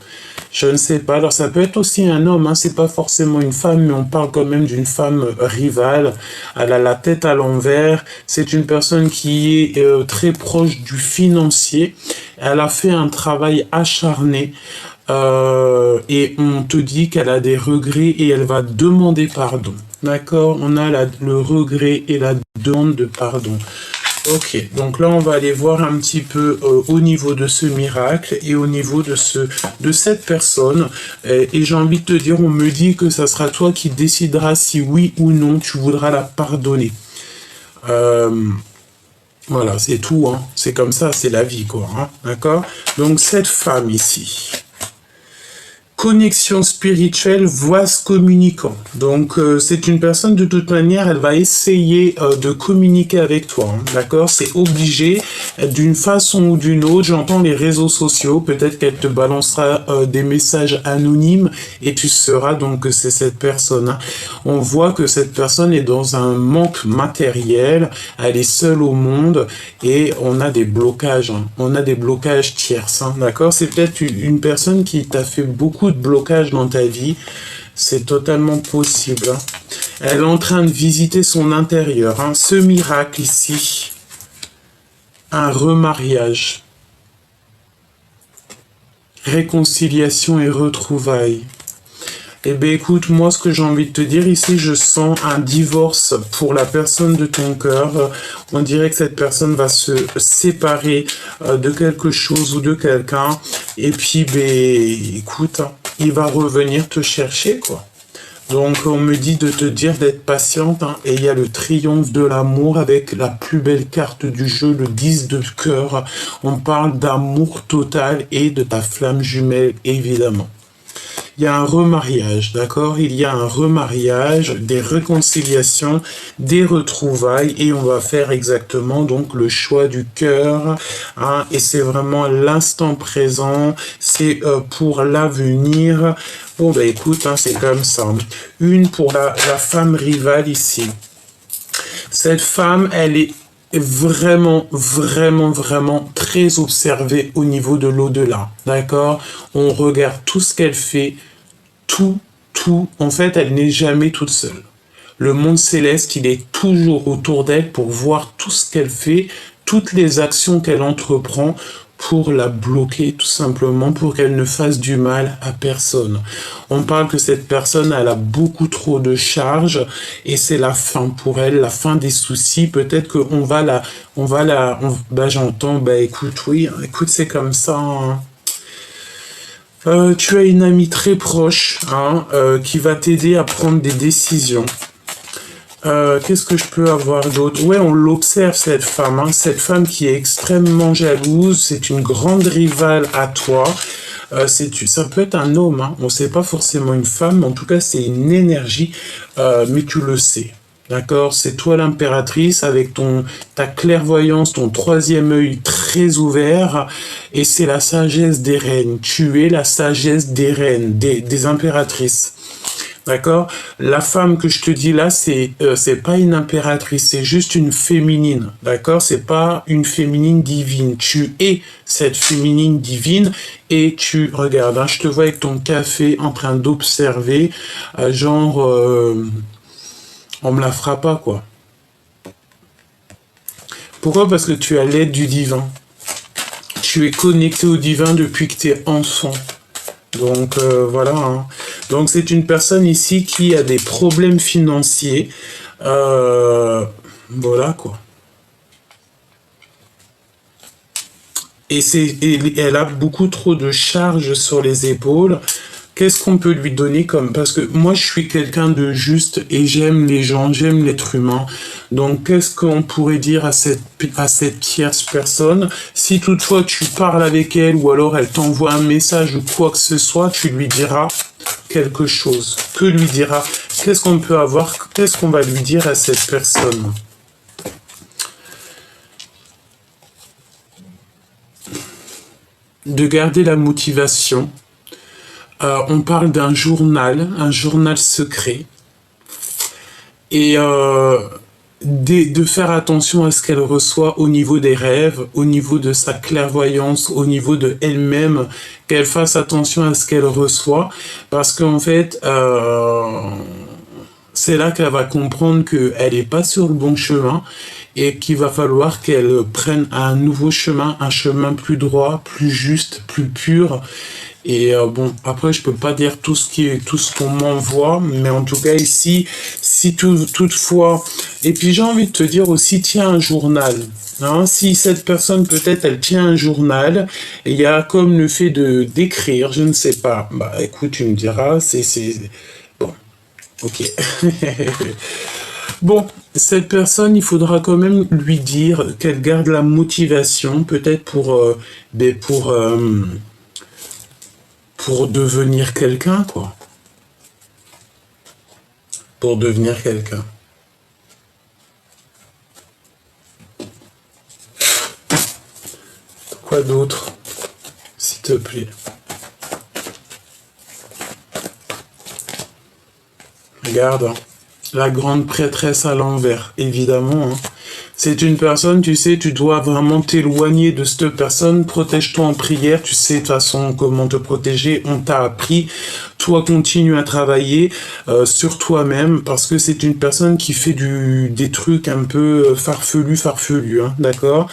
Je ne sais pas, alors ça peut être aussi un homme, hein, c'est pas forcément une femme, mais on parle quand même d'une femme rivale. Elle a la tête à l'envers, c'est une personne qui est très proche du financier. Elle a fait un travail acharné. Et on te dit qu'elle a des regrets et elle va demander pardon. D'accord? On a le regret et la demande de pardon. Ok, donc là on va aller voir un petit peu au niveau de ce miracle et au niveau de cette personne. Et j'ai envie de te dire, on me dit que ça sera toi qui décideras si oui ou non tu voudras la pardonner. Voilà, c'est tout, hein. C'est comme ça, c'est la vie, quoi. Hein. D'accord? Donc cette femme ici... Connexion spirituelle, voix communicant. Donc, c'est une personne, de toute manière, elle va essayer de communiquer avec toi. Hein, d'accord? C'est obligé, d'une façon ou d'une autre. J'entends les réseaux sociaux. Peut-être qu'elle te balancera des messages anonymes et tu sauras donc que c'est cette personne. Hein. On voit que cette personne est dans un manque matériel. Elle est seule au monde et on a des blocages. Hein. On a des blocages tierces. Hein, d'accord? C'est peut-être une personne qui t'a fait beaucoup de blocage dans ta vie, c'est totalement possible. Hein. Elle est en train de visiter son intérieur. Hein. Ce miracle ici, un remariage, réconciliation et retrouvailles. Eh bien, écoute, moi, ce que j'ai envie de te dire ici, je sens un divorce pour la personne de ton cœur. On dirait que cette personne va se séparer de quelque chose ou de quelqu'un. Et puis, ben, écoute, hein, il va revenir te chercher, quoi. Donc, on me dit de te dire d'être patiente. Hein, et il y a le triomphe de l'amour avec la plus belle carte du jeu, le 10 de cœur. On parle d'amour total et de ta flamme jumelle, évidemment. il y a un remariage, d'accord? Il y a un remariage, des réconciliations, des retrouvailles, et on va faire exactement donc le choix du cœur, hein, et c'est vraiment l'instant présent, c'est pour l'avenir. Bon, bah écoute, hein, c'est comme ça. Une pour la femme rivale ici. Cette femme, elle est vraiment, vraiment, vraiment très observée au niveau de l'au-delà, d'accord? On regarde tout ce qu'elle fait, tout, tout. En fait, elle n'est jamais toute seule. Le monde céleste, il est toujours autour d'elle pour voir tout ce qu'elle fait, toutes les actions qu'elle entreprend pour la bloquer, tout simplement, pour qu'elle ne fasse du mal à personne. On parle que cette personne, elle a beaucoup trop de charges et c'est la fin pour elle, la fin des soucis. Peut-être qu'on va bah j'entends, bah écoute, oui, écoute, c'est comme ça, hein. Tu as une amie très proche, hein, qui va t'aider à prendre des décisions. Qu'est-ce que je peux avoir d'autre? Ouais, on l'observe, cette femme, hein, cette femme qui est extrêmement jalouse, c'est une grande rivale à toi. Ça peut être un homme, hein, on sait pas forcément une femme, mais en tout cas c'est une énergie, mais tu le sais. D'accord? C'est toi l'impératrice avec ta clairvoyance, ton troisième œil très ouvert, et c'est la sagesse des reines. Tu es la sagesse des reines, des impératrices. D'accord? La femme que je te dis là, c'est pas une impératrice, c'est juste une féminine. D'accord? C'est pas une féminine divine. Tu es cette féminine divine et tu regardes, hein, je te vois avec ton café en train d'observer, genre, on me la fera pas, quoi. Pourquoi? Parce que tu as l'aide du divin. Tu es connecté au divin depuis que tu es enfant. Donc voilà, hein. Donc c'est une personne ici qui a des problèmes financiers. Voilà quoi. Et elle a beaucoup trop de charges sur les épaules. Qu'est-ce qu'on peut lui donner comme... Parce que moi, je suis quelqu'un de juste et j'aime les gens, j'aime l'être humain. Donc, qu'est-ce qu'on pourrait dire à cette tierce personne? Si toutefois tu parles avec elle ou alors elle t'envoie un message ou quoi que ce soit, tu lui diras quelque chose. Que lui dira? Qu'est-ce qu'on peut avoir? Qu'est-ce qu'on va lui dire à cette personne? De garder la motivation. On parle d'un journal, un journal secret, et de faire attention à ce qu'elle reçoit au niveau des rêves, au niveau de sa clairvoyance, au niveau de elle-même, qu'elle fasse attention à ce qu'elle reçoit, parce qu'en fait, c'est là qu'elle va comprendre qu'elle n'est pas sur le bon chemin et qu'il va falloir qu'elle prenne un nouveau chemin, un chemin plus droit, plus juste, plus pur. Et bon, après, je peux pas dire tout ce qu'on m'envoie, mais en tout cas ici, si toutefois, et puis j'ai envie de te dire aussi, tiens un journal. Hein, si cette personne, peut-être, elle tient un journal, il y a comme le fait d'écrire, je ne sais pas. Bah, écoute, tu me diras, bon, ok. Bon, cette personne, il faudra quand même lui dire qu'elle garde la motivation, peut-être pour devenir quelqu'un, quoi. Pour devenir quelqu'un. Quoi d'autre, s'il te plaît? Regarde, hein. La grande prêtresse à l'envers, évidemment, hein. C'est une personne, tu sais, tu dois vraiment t'éloigner de cette personne, protège-toi en prière, tu sais de toute façon comment te protéger, on t'a appris. Toi, continue à travailler sur toi-même, parce que c'est une personne qui fait des trucs un peu farfelus, hein, d'accord?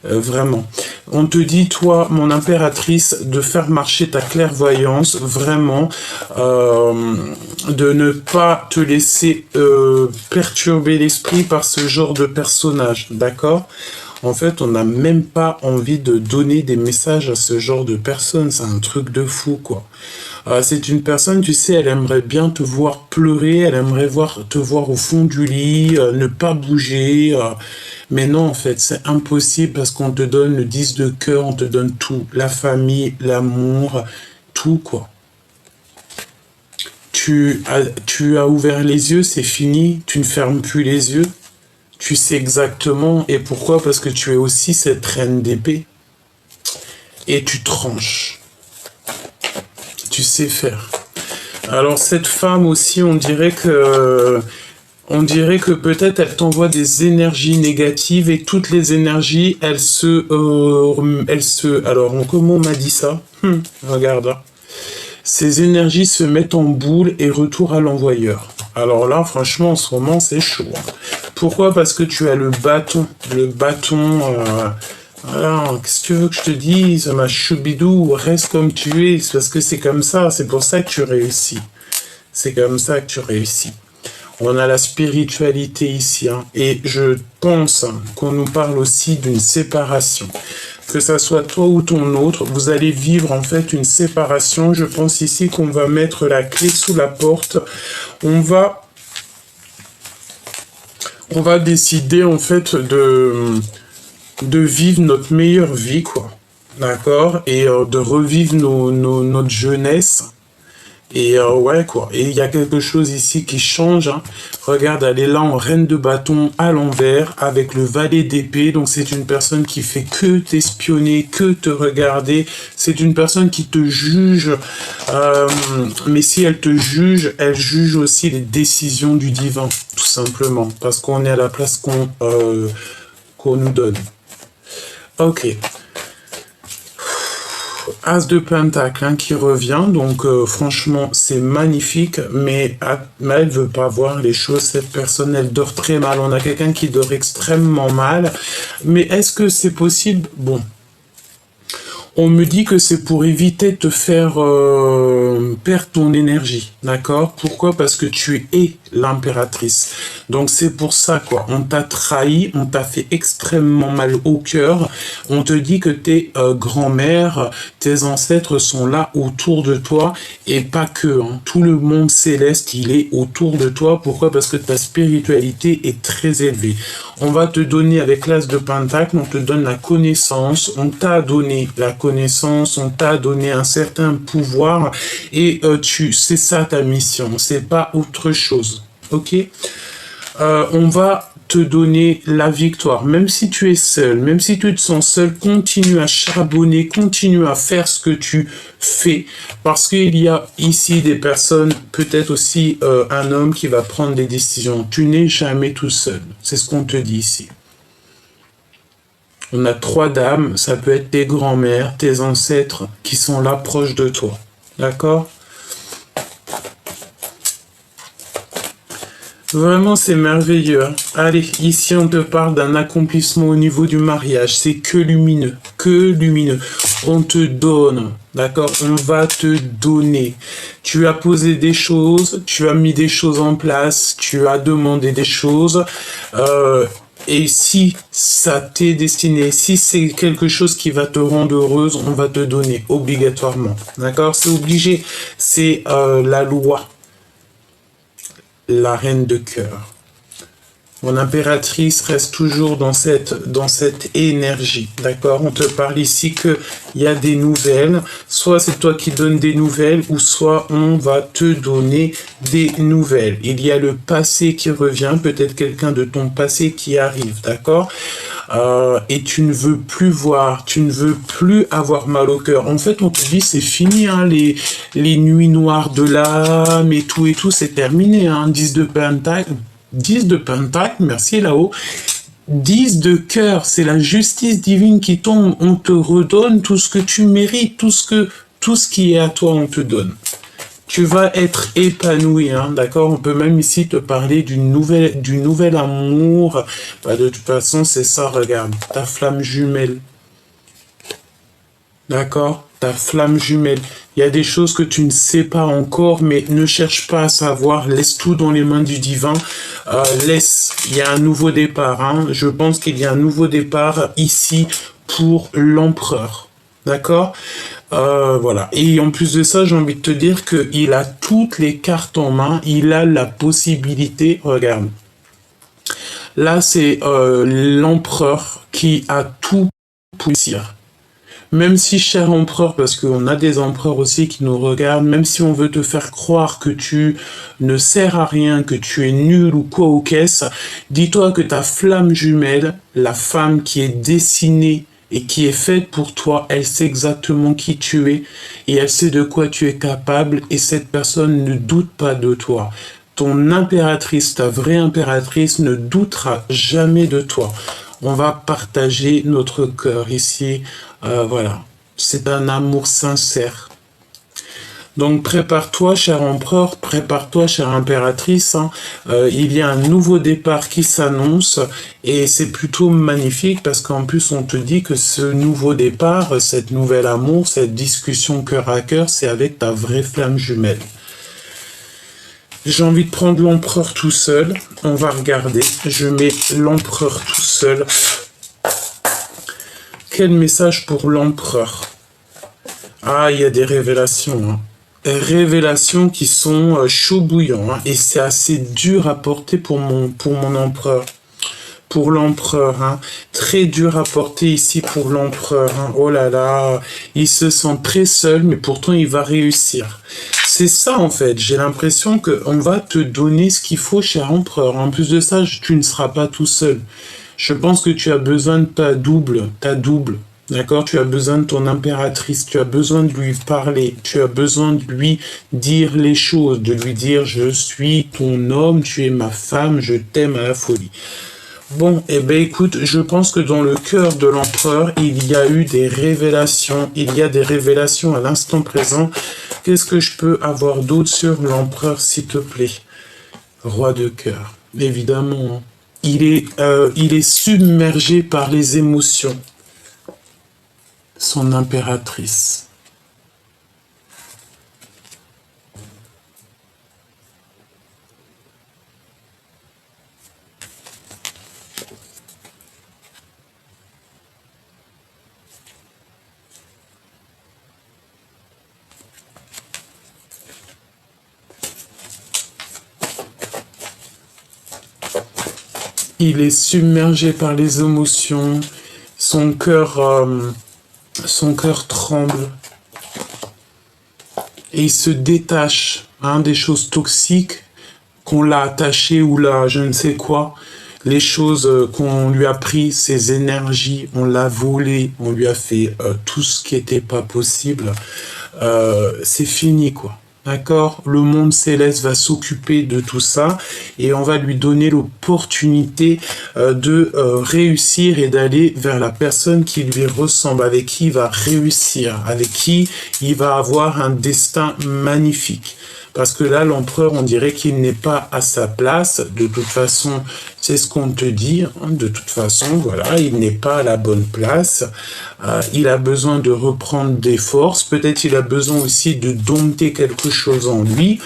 Vraiment. On te dit, toi, mon impératrice, de faire marcher ta clairvoyance, vraiment, de ne pas te laisser perturber l'esprit par ce genre de personnage, d'accord? En fait, on n'a même pas envie de donner des messages à ce genre de personnes, c'est un truc de fou, quoi. C'est une personne, tu sais, elle aimerait bien te voir pleurer, elle aimerait te voir au fond du lit, ne pas bouger, mais non, en fait, c'est impossible parce qu'on te donne le 10 de cœur, on te donne tout, la famille, l'amour, tout, quoi. tu as ouvert les yeux, c'est fini, tu ne fermes plus les yeux. Tu sais exactement, et pourquoi? Parce que tu es aussi cette reine d'épée, et tu tranches. Tu sais faire. Alors cette femme aussi, on dirait que peut-être elle t'envoie des énergies négatives et toutes les énergies, alors comment on m'a dit ça? Regarde, hein. Ces énergies se mettent en boule et retour à l'envoyeur. Alors là, franchement, en ce moment, c'est chaud, hein. Pourquoi? Parce que tu as le bâton. Le bâton, voilà, qu'est-ce que tu veux que je te dise? Ma choubidou, reste comme tu es. C'est parce que c'est comme ça. C'est pour ça que tu réussis. C'est comme ça que tu réussis. On a la spiritualité ici, hein, et je pense qu'on nous parle aussi d'une séparation. Que ça soit toi ou ton autre, vous allez vivre en fait une séparation. Je pense ici qu'on va mettre la clé sous la porte. On va décider en fait de vivre notre meilleure vie, quoi. D'accord? Et de revivre notre jeunesse. Et ouais, quoi. Et il y a quelque chose ici qui change, hein. Regarde, elle est là en reine de bâton à l'envers avec le valet d'épée. Donc c'est une personne qui fait que t'espionner, que te regarder. C'est une personne qui te juge. Mais si elle te juge, elle juge aussi les décisions du divin, tout simplement. Parce qu'on est à la place qu'on nous donne. Ok. As de Pentacle, hein, qui revient, donc franchement c'est magnifique, mais elle veut pas voir les choses, cette personne elle dort très mal, on a quelqu'un qui dort extrêmement mal, mais est-ce que c'est possible? Bon, on me dit que c'est pour éviter de te faire perdre ton énergie, d'accord? Pourquoi? Parce que tu es l'impératrice. Donc c'est pour ça, quoi. On t'a trahi, on t'a fait extrêmement mal au cœur. On te dit que tes grands-mères, tes ancêtres sont là autour de toi, et pas que, hein. Tout le monde céleste, il est autour de toi. Pourquoi? Parce que ta spiritualité est très élevée. On va te donner, avec l'as de Pentacle, on te donne la connaissance, on t'a donné la connaissance, on t'a donné un certain pouvoir, et c'est ça ta mission, c'est pas autre chose. Ok? On va te donner la victoire. Même si tu es seul, même si tu te sens seul, continue à charbonner, continue à faire ce que tu fais, parce qu'il y a ici des personnes, peut-être aussi un homme qui va prendre des décisions. Tu n'es jamais tout seul. C'est ce qu'on te dit ici. On a 3 dames, ça peut être tes grands-mères, tes ancêtres qui sont là proches de toi. D'accord? Vraiment, c'est merveilleux. Allez, ici, on te parle d'un accomplissement au niveau du mariage. C'est que lumineux, que lumineux. On te donne, d'accord? On va te donner. Tu as posé des choses, tu as mis des choses en place, tu as demandé des choses. Et si ça t'est destiné, si c'est quelque chose qui va te rendre heureuse, on va te donner obligatoirement. D'accord? C'est obligé. C'est la loi. La reine de cœur. Mon impératrice reste toujours dans cette énergie, d'accord? On te parle ici qu'il y a des nouvelles, soit c'est toi qui donnes des nouvelles, ou soit on va te donner des nouvelles. Il y a le passé qui revient, peut-être quelqu'un de ton passé qui arrive, d'accord? Et tu ne veux plus voir, tu ne veux plus avoir mal au cœur. En fait, on te dit c'est fini, hein, les nuits noires de l'âme et tout, c'est terminé, hein. 10 de Pentacle. 10 de Pentacle, merci là-haut. 10 de cœur, c'est la justice divine qui tombe. On te redonne tout ce que tu mérites, tout ce qui est à toi, on te donne. Tu vas être épanoui, hein, d'accord? On peut même ici te parler du nouvel amour. Bah, de toute façon, c'est ça, regarde, ta flamme jumelle. D'accord? Ta flamme jumelle. Il y a des choses que tu ne sais pas encore, mais ne cherche pas à savoir. Laisse tout dans les mains du divin. Il y a un nouveau départ, hein. Je pense qu'il y a un nouveau départ ici pour l'empereur. D'accord? Voilà. Et en plus de ça, j'ai envie de te dire qu'il a toutes les cartes en main. Il a la possibilité. Regarde. Là, c'est l'empereur qui a tout pour réussir. Même si, cher empereur, parce qu'on a des empereurs aussi qui nous regardent, même si on veut te faire croire que tu ne sers à rien, que tu es nul ou quoi ou qu'est-ce, dis-toi que ta flamme jumelle, la femme qui est dessinée et qui est faite pour toi, elle sait exactement qui tu es et elle sait de quoi tu es capable et cette personne ne doute pas de toi. Ton impératrice, ta vraie impératrice ne doutera jamais de toi. On va partager notre cœur ici. Voilà, c'est un amour sincère. Donc prépare-toi, cher empereur, prépare-toi, chère impératrice. Hein. Il y a un nouveau départ qui s'annonce et c'est plutôt magnifique parce qu'en plus on te dit que ce nouveau départ, cette nouvel amour, cette discussion cœur à cœur, c'est avec ta vraie flamme jumelle. J'ai envie de prendre l'empereur tout seul. On va regarder. Je mets l'empereur tout seul. Quel message pour l'empereur? Ah, il y a des révélations. Hein. Révélations qui sont chaud bouillant. Hein. Et c'est assez dur à porter pour mon empereur. Pour l'empereur, hein. Très dur à porter ici pour l'empereur. Hein. Oh là là, il se sent très seul, mais pourtant il va réussir. C'est ça en fait, j'ai l'impression qu'on va te donner ce qu'il faut, cher empereur. En plus de ça, tu ne seras pas tout seul. Je pense que tu as besoin de ta double, d'accord? Tu as besoin de ton impératrice, tu as besoin de lui parler, tu as besoin de lui dire les choses, de lui dire « je suis ton homme, tu es ma femme, je t'aime à la folie ». Bon, eh ben écoute, je pense que dans le cœur de l'empereur, il y a eu des révélations, il y a des révélations à l'instant présent. Qu'est-ce que je peux avoir d'autre sur l'empereur, s'il te plaît? Roi de cœur, évidemment. Il est submergé par les émotions. Son impératrice. Il est submergé par les émotions, son cœur tremble et il se détache des choses toxiques qu'on l'a attaché ou là, je ne sais quoi, les choses qu'on lui a pris, ses énergies, on l'a volé, on lui a fait tout ce qui n'était pas possible. C'est fini quoi. D'accord? Le monde céleste va s'occuper de tout ça et on va lui donner l'opportunité de réussir et d'aller vers la personne qui lui ressemble, avec qui il va réussir, avec qui il va avoir un destin magnifique. Parce que là, l'empereur, on dirait qu'il n'est pas à sa place. De toute façon, c'est ce qu'on te dit. Hein. De toute façon, voilà, il n'est pas à la bonne place. Il a besoin de reprendre des forces. Peut-être il a besoin aussi de dompter quelque chose en lui.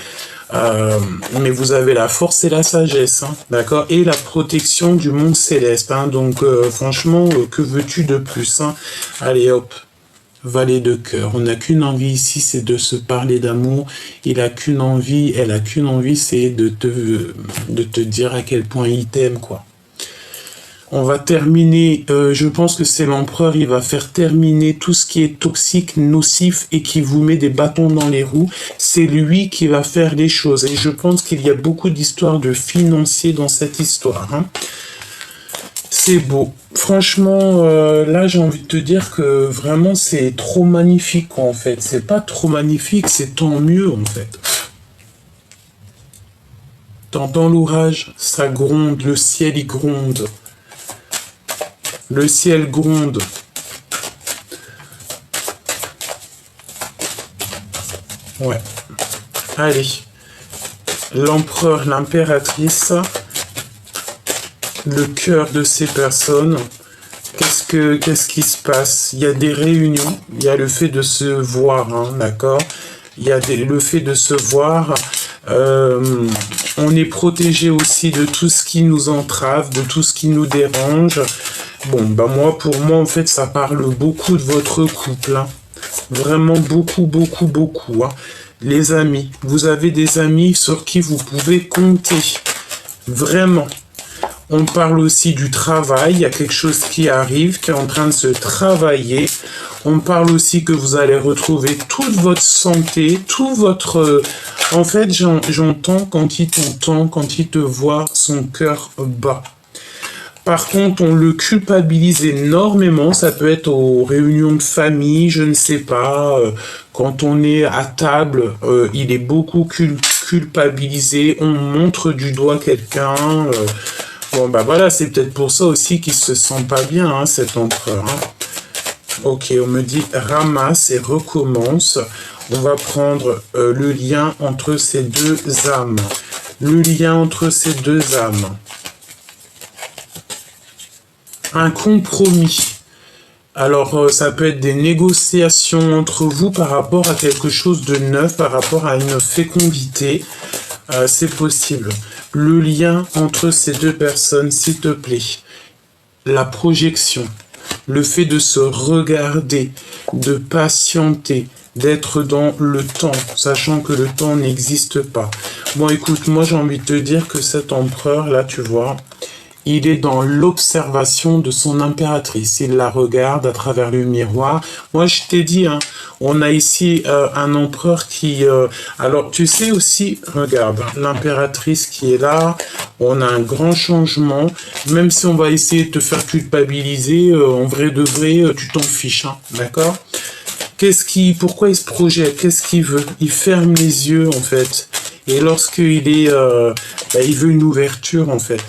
Mais vous avez la force et la sagesse, hein, d'accord? Et la protection du monde céleste. Hein. Donc, franchement, que veux-tu de plus, hein? Allez, hop. Valet de cœur. On n'a qu'une envie ici, c'est de se parler d'amour. Il a qu'une envie, elle a qu'une envie, c'est de te dire à quel point il t'aime, quoi. On va terminer, je pense que c'est l'empereur, il va faire terminer tout ce qui est toxique, nocif et qui vous met des bâtons dans les roues. C'est lui qui va faire les choses. Et je pense qu'il y a beaucoup d'histoires de financiers dans cette histoire, hein. C'est beau. Franchement, là, j'ai envie de te dire que vraiment, c'est trop magnifique, quoi, en fait. C'est pas trop magnifique, c'est tant mieux, en fait. T'entends l'orage? Ça gronde, le ciel, il gronde. Le ciel gronde. Ouais. Allez. L'empereur, l'impératrice... le cœur de ces personnes, qu'est-ce qui se passe? Il y a des réunions, il y a le fait de se voir, hein, d'accord? Il y a le fait de se voir, on est protégé aussi de tout ce qui nous entrave, de tout ce qui nous dérange. Bon, bah pour moi, en fait, ça parle beaucoup de votre couple, hein. Vraiment beaucoup, beaucoup, beaucoup, hein. Les amis, vous avez des amis sur qui vous pouvez compter, vraiment. On parle aussi du travail, il y a quelque chose qui arrive, qui est en train de se travailler. On parle aussi que vous allez retrouver toute votre santé, tout votre... En fait, j'entends quand il t'entend, quand il te voit, son cœur bat. Par contre, on le culpabilise énormément. Ça peut être aux réunions de famille, je ne sais pas. Quand on est à table, il est beaucoup culpabilisé. On montre du doigt quelqu'un. Bon, bah voilà, c'est peut-être pour ça aussi qu'il se sent pas bien, hein, cet empereur. Hein. Ok, on me dit ramasse et recommence. On va prendre le lien entre ces deux âmes. Le lien entre ces deux âmes. Un compromis. Alors, ça peut être des négociations entre vous par rapport à quelque chose de neuf, par rapport à une fécondité. C'est possible. Le lien entre ces deux personnes, s'il te plaît. La projection. Le fait de se regarder, de patienter, d'être dans le temps, sachant que le temps n'existe pas. Bon, écoute, moi j'ai envie de te dire que cet empereur, là, tu vois, il est dans l'observation de son impératrice. Il la regarde à travers le miroir. Moi, je t'ai dit, hein, on a ici un empereur qui... alors, tu sais aussi, regarde, l'impératrice qui est là, on a un grand changement. Même si on va essayer de te faire culpabiliser, en vrai de vrai, tu t'en fiches, hein, d'accord ? Pourquoi il se projette? Qu'est-ce qu'il veut? Il ferme les yeux, en fait. Et lorsqu'il est... il veut une ouverture, en fait.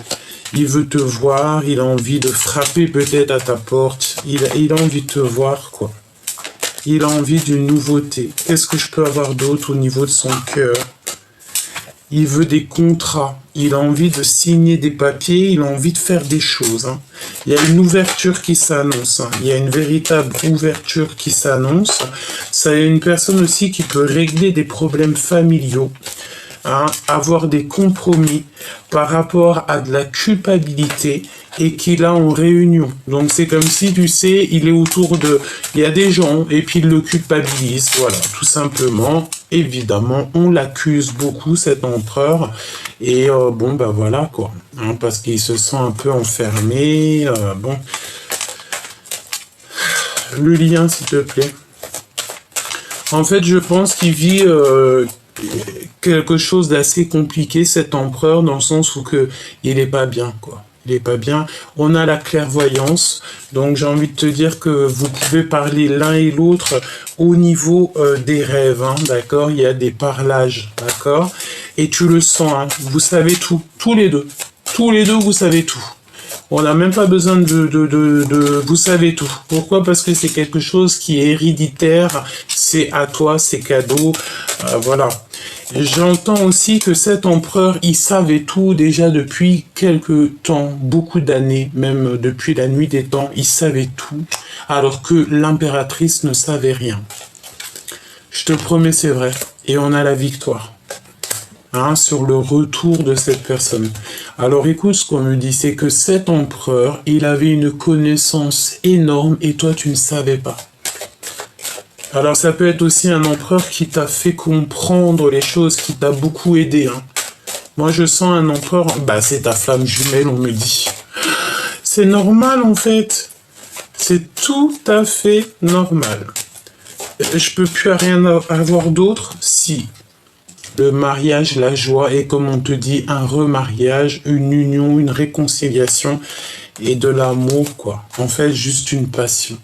Il veut te voir, il a envie de frapper peut-être à ta porte. Il a envie de te voir, quoi. Il a envie d'une nouveauté. Qu'est-ce que je peux avoir d'autre au niveau de son cœur? Il veut des contrats. Il a envie de signer des papiers. Il a envie de faire des choses. Hein. Il y a une ouverture qui s'annonce. Hein. Il y a une véritable ouverture qui s'annonce. Ça est une personne aussi qui peut régler des problèmes familiaux. Hein, avoir des compromis par rapport à de la culpabilité et qu'il a en réunion. Donc c'est comme si, tu sais, il est autour de... Il y a des gens et puis il le culpabilise. Voilà, tout simplement. Évidemment, on l'accuse beaucoup, cet empereur. Et bon, bah voilà, quoi. Hein, parce qu'il se sent un peu enfermé. Bon. Le lien, s'il te plaît. En fait, je pense qu'il vit... quelque chose d'assez compliqué, cet empereur, dans le sens où il est pas bien, quoi. Il est pas bien. On a la clairvoyance, donc j'ai envie de te dire que vous pouvez parler l'un et l'autre au niveau des rêves, hein, d'accord? Il y a des parlages, d'accord? Et tu le sens, hein, vous savez tout, tous les deux, vous savez tout. On n'a même pas besoin de... Vous savez tout. Pourquoi? Parce que c'est quelque chose qui est héréditaire. C'est à toi, c'est cadeau. Voilà. J'entends aussi que cet empereur, il savait tout déjà depuis quelques temps, beaucoup d'années, même depuis la nuit des temps, il savait tout, alors que l'impératrice ne savait rien. Je te promets, c'est vrai. Et on a la victoire. Hein, sur le retour de cette personne. Alors écoute, ce qu'on me dit, c'est que cet empereur, il avait une connaissance énorme et toi, tu ne savais pas. Alors ça peut être aussi un empereur qui t'a fait comprendre les choses, qui t'a beaucoup aidé. Hein. Moi, je sens un empereur... Bah, c'est ta flamme jumelle, on me dit. C'est normal, en fait. C'est tout à fait normal. Je peux plus rien avoir d'autre si... Le mariage, la joie, et comme on te dit, un remariage, une union, une réconciliation et de l'amour, quoi. En fait, juste une passion.